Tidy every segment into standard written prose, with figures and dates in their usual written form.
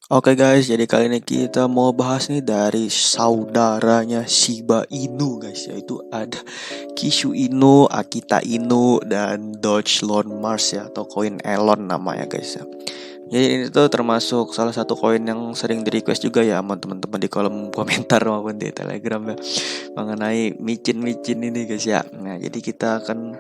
Oke guys, jadi kali ini kita mau bahas nih dari saudaranya Shiba Inu guys, yaitu ada Kishu Inu, Akita Inu, dan Dogecoin Mars ya, atau koin Elon namanya guys ya. Jadi ini tuh termasuk salah satu koin yang sering di request juga ya sama teman-teman di kolom komentar maupun di Telegram ya, mengenai micin-micin ini guys ya. Nah jadi kita akan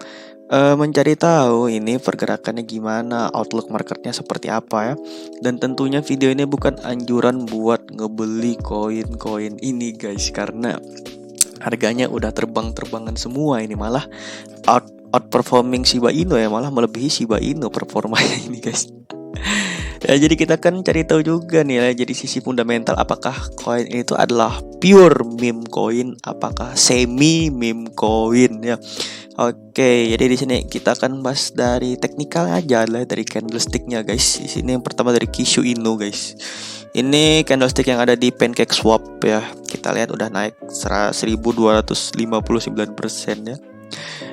mencari tahu ini pergerakannya gimana, outlook marketnya seperti apa ya. Dan tentunya video ini bukan anjuran buat ngebeli koin-koin ini guys, karena harganya udah terbang-terbangan semua ini, malah outperforming Shiba Inu ya, malah melebihi Shiba Inu performanya ini guys. Ya, jadi kita kan cari tahu juga nih ya, jadi sisi fundamental, apakah koin itu adalah pure meme coin, apakah semi meme coin ya. Oke, jadi di sini kita akan bahas dari teknikal aja lah, dari candlesticknya guys. Di sini yang pertama dari Kishu Inu guys. Ini candlestick yang ada di PancakeSwap ya. Kita lihat udah naik 1259% ya.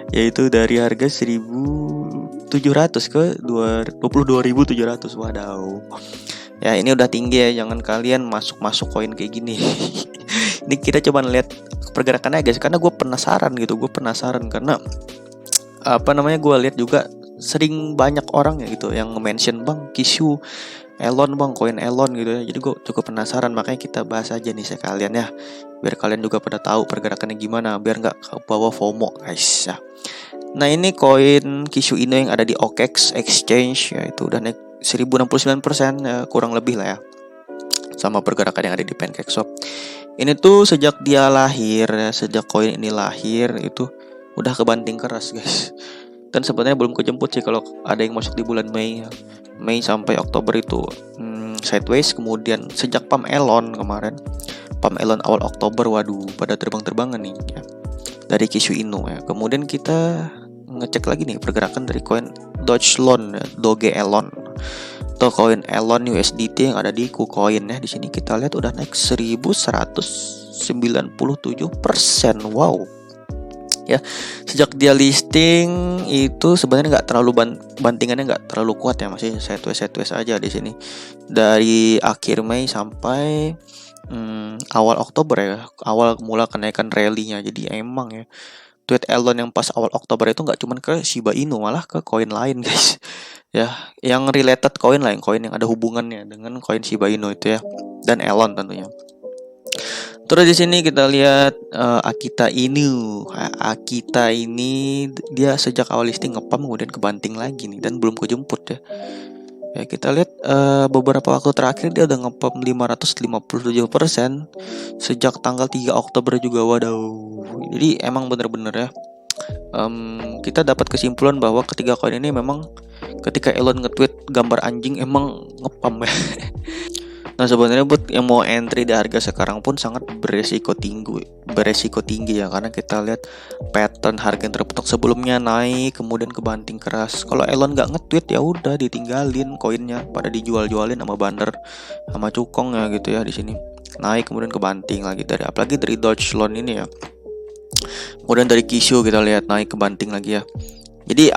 Yaitu dari harga 1.700 ke 22.700. Wadaw. Ya ini udah tinggi ya, jangan kalian masuk koin kayak gini. Ini kita coba lihat pergerakannya guys, karena gue penasaran karena gue lihat juga sering banyak orang ya gitu yang nge-mention bang Kishu Elon bang, koin Elon gitu ya. Jadi gue cukup penasaran, makanya kita bahas aja nih sekalian ya, biar kalian juga pada tahu pergerakannya gimana, biar nggak bawa FOMO guys ya. Nah ini koin Kishu Inu yang ada di OKX Exchange ya, itu udah naik 1069% ya, kurang lebih lah ya, sama pergerakan yang ada di PancakeSwap. Ini tuh sejak dia lahir ya, sejak koin ini lahir itu udah kebanting keras guys. Dan sebenarnya belum kejemput sih kalau ada yang masuk di bulan Mei ya. Mei sampai Oktober itu sideways. Kemudian sejak Pump Elon kemarin, Pump Elon awal Oktober, waduh pada terbang-terbangan nih ya, dari Kishu Inu ya. Kemudian kita ngecek lagi nih pergerakan dari koin Dogecoin ya, Doge Elon atau koin Elon USDT yang ada di KuCoin ya. Di sini kita lihat udah naik 1197%. Wow. Ya, sejak dia listing itu sebenarnya nggak terlalu bantingannya nggak terlalu kuat ya, masih sideways aja di sini dari akhir Mei sampai awal Oktober ya, awal mula kenaikan rally-nya. Jadi emang ya, tweet Elon yang pas awal Oktober itu nggak cuman ke Shiba Inu, malah ke koin lain guys. Ya, yang related koin lain, koin yang ada hubungannya dengan koin Shiba Inu itu ya, dan Elon tentunya. Terus di sini kita lihat Akita Inu. Akita ini dia sejak awal listing ngepam kemudian kebanting lagi nih, dan belum kejemput ya. Ya kita lihat beberapa waktu terakhir dia udah ngepam 557% sejak tanggal 3 Oktober juga. Waduh. Jadi emang bener-bener ya, kita dapat kesimpulan bahwa ketiga koin ini memang ketika Elon nge-tweet gambar anjing emang ngepam ya. Nah sebenarnya buat yang mau entry di harga sekarang pun sangat beresiko tinggi ya, karena kita lihat pattern harga yang terbentuk sebelumnya naik kemudian kebanting keras. Kalau Elon nggak nge-tweet ya udah ditinggalin koinnya, pada dijual-jualin sama bandar sama cukong ya gitu ya. Di sini naik kemudian kebanting lagi, apalagi dari Dogecoin ini ya. Kemudian dari Kishu kita lihat naik kebanting lagi ya. Jadi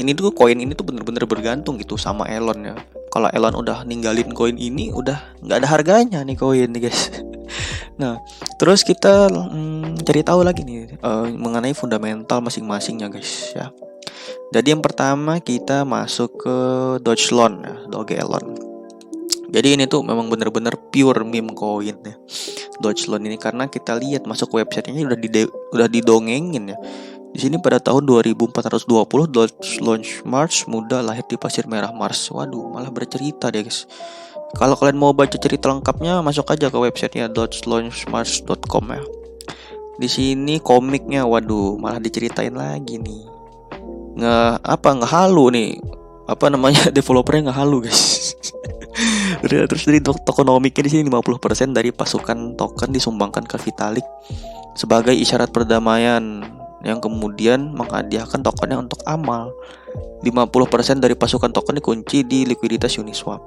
ini tuh koin ini tuh bener-bener bergantung gitu sama Elon ya. Kalau Elon udah ninggalin koin ini, udah nggak ada harganya nih koin nih guys. Nah, terus kita cari tahu lagi nih mengenai fundamental masing-masingnya guys ya. Jadi yang pertama kita masuk ke Dogecoin ya, Doge Elon. Jadi ini tuh memang bener-bener pure meme coin ya, Dogecoin ini, karena kita lihat masuk websitenya udah didongengin ya. Di sini pada tahun 2420 Dogecoin Mars muda lahir di Pasir Merah Mars. Waduh, malah bercerita deh guys. Kalau kalian mau baca cerita lengkapnya, masuk aja ke websitenya dogecoinmars.com ya. Di sini komiknya, waduh, malah diceritain lagi nih. Ngehalu nih. Developernya ngehalu guys. Terus dari tokenomiknya di sini 50% dari pasukan token disumbangkan ke Vitalik sebagai isyarat perdamaian, yang kemudian menghadiahkan tokennya untuk amal. 50% dari pasukan token dikunci di likuiditas Uniswap.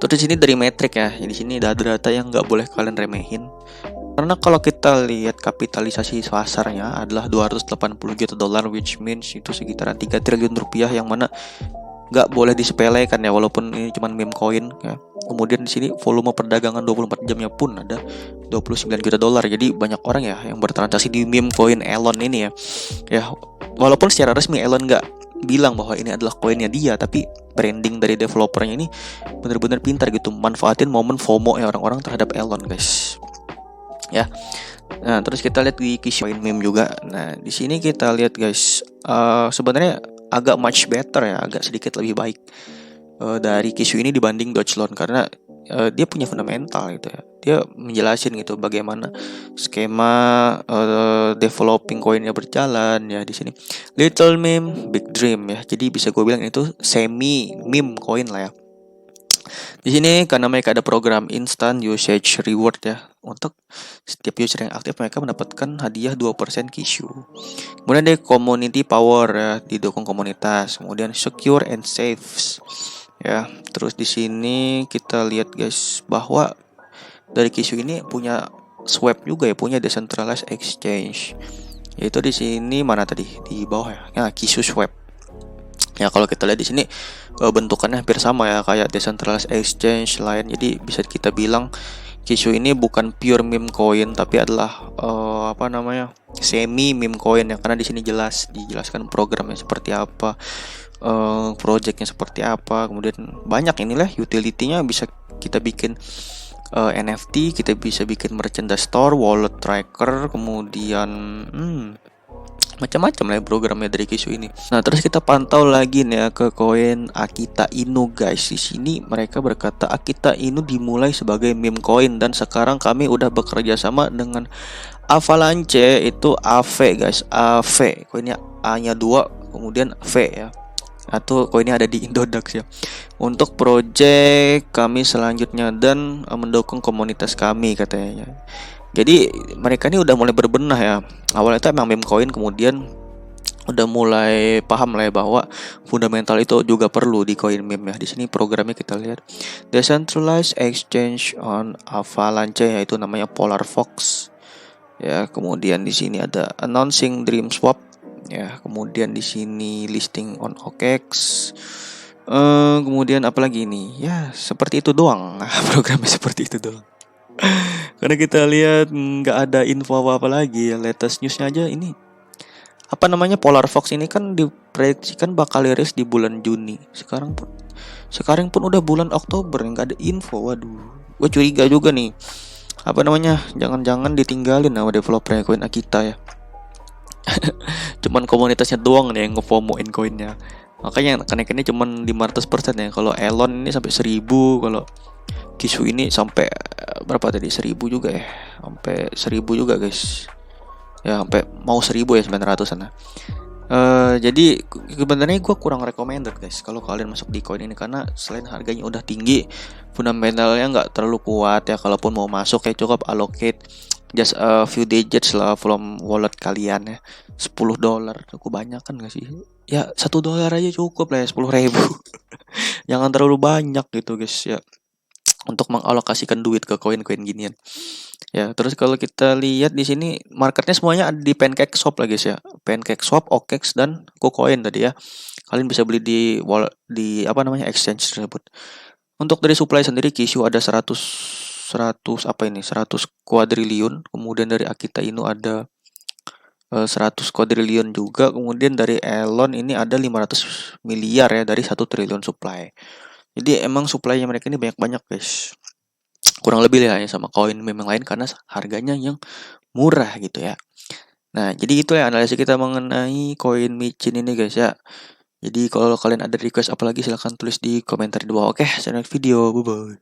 Terus di sini dari metrik ya. Di sini ada data yang nggak boleh kalian remehin. Karena kalau kita lihat kapitalisasi pasarnya adalah 280 juta dolar, which means itu sekitaran 3 triliun rupiah, yang mana nggak boleh disepelekan ya, walaupun ini cuma meme coin ya. Kemudian di sini volume perdagangan 24 jamnya pun ada 29 juta dolar. Jadi banyak orang ya yang bertransaksi di meme coin Elon ini ya. Ya, walaupun secara resmi Elon nggak bilang bahwa ini adalah koinnya dia, tapi branding dari developernya ini bener-bener pintar gitu, manfaatin momen FOMO ya orang-orang terhadap Elon, guys. Ya. Nah, terus kita lihat di Kishoin meme juga. Nah, di sini kita lihat guys, sebenarnya agak much better ya, agak sedikit lebih baik dari Kishu ini dibanding Dogelon, karena dia punya fundamental gitu ya. Dia menjelasin gitu bagaimana skema developing koinnya berjalan ya di sini. Little meme, big dream ya. Jadi bisa gue bilang itu semi meme coin lah ya. Di sini karena mereka ada program instant usage reward ya. Untuk setiap user yang aktif mereka mendapatkan hadiah 2% Kishu. Kemudian ada community power ya, didukung komunitas. Kemudian secure and safe ya. Terus di sini kita lihat guys bahwa dari Kishu ini punya swap juga ya, punya decentralized exchange. Yaitu di sini mana tadi di bawah ya. Nah, Kishu swap. Ya kalau kita lihat di sini bentukannya hampir sama ya kayak decentralized exchange lain. Jadi bisa kita bilang Kishu ini bukan pure meme coin tapi adalah semi meme coin ya, karena di sini dijelaskan programnya seperti apa, projectnya seperti apa, kemudian banyak inilah utility-nya. Bisa kita bikin NFT, kita bisa bikin merchandise store, wallet tracker, kemudian macam-macam lah ya programnya dari Kishu ini. Nah, terus kita pantau lagi nih ya ke koin Akita Inu guys. Di sini mereka berkata Akita Inu dimulai sebagai meme coin dan sekarang kami udah bekerja sama dengan Avalanche, itu AV guys. AV, koinnya A-nya 2 kemudian V ya. Atau koinnya ada di Indodax ya. Untuk project kami selanjutnya dan mendukung komunitas kami katanya. Jadi mereka ini udah mulai berbenah ya. Awalnya itu emang meme coin, kemudian udah mulai paham lah ya bahwa fundamental itu juga perlu di coin meme ya. Di sini programnya kita lihat decentralized exchange on Avalanche, yaitu namanya Polar Fox. Ya, kemudian di sini ada announcing dream swap. Ya, kemudian di sini listing on OKX. Kemudian apa lagi ini? Ya, seperti itu doang. Programnya seperti itu doang. Karena kita lihat nggak ada info apa lagi ya. Latest newsnya aja ini Polar Fox ini kan diprediksikan bakal rilis di bulan Juni. Sekarang pun udah bulan Oktober, nggak ada info. Waduh, gue curiga juga nih. Jangan-jangan ditinggalin sama developernya koin Akita ya. Cuman komunitasnya doang nih yang ngefomoin koinnya. Makanya kenaikannya cuman 500% ya. Kalau Elon ini sampai 1000, kalau Kishu ini sampai berapa tadi? 1000 juga ya. Sampai 1000 juga, guys. Ya, sampai mau 1000 ya, 900-an. Jadi sebenarnya gue kurang recommended guys kalau kalian masuk di coin ini, karena selain harganya udah tinggi, fundamentalnya nggak terlalu kuat ya. Kalaupun mau masuk ya cukup allocate just a few digits lah from wallet kalian ya. $10 cukup banyak kan gak sih? Ya $1 aja cukup lah ya, 10.000. Jangan terlalu banyak gitu guys ya, untuk mengalokasikan duit ke koin-koin ginian. Ya, terus kalau kita lihat di sini marketnya semuanya ada di PancakeSwap lah guys ya. PancakeSwap, OKX dan KuCoin tadi ya. Kalian bisa beli di exchange tersebut. Untuk dari supply sendiri Kishu ada 100 kuadriliun, kemudian dari Akita Inu ada 100 kuadriliun juga, kemudian dari Elon ini ada 500 miliar ya dari 1 triliun supply. Jadi emang supply-nya mereka ini banyak-banyak guys. Kurang lebih lah ya sama koin meme lain karena harganya yang murah gitu ya. Nah, jadi itu ya analisis kita mengenai koin micin ini guys ya. Jadi kalau kalian ada request apalagi silahkan tulis di komentar di bawah. Oke, see you next video. Bye bye.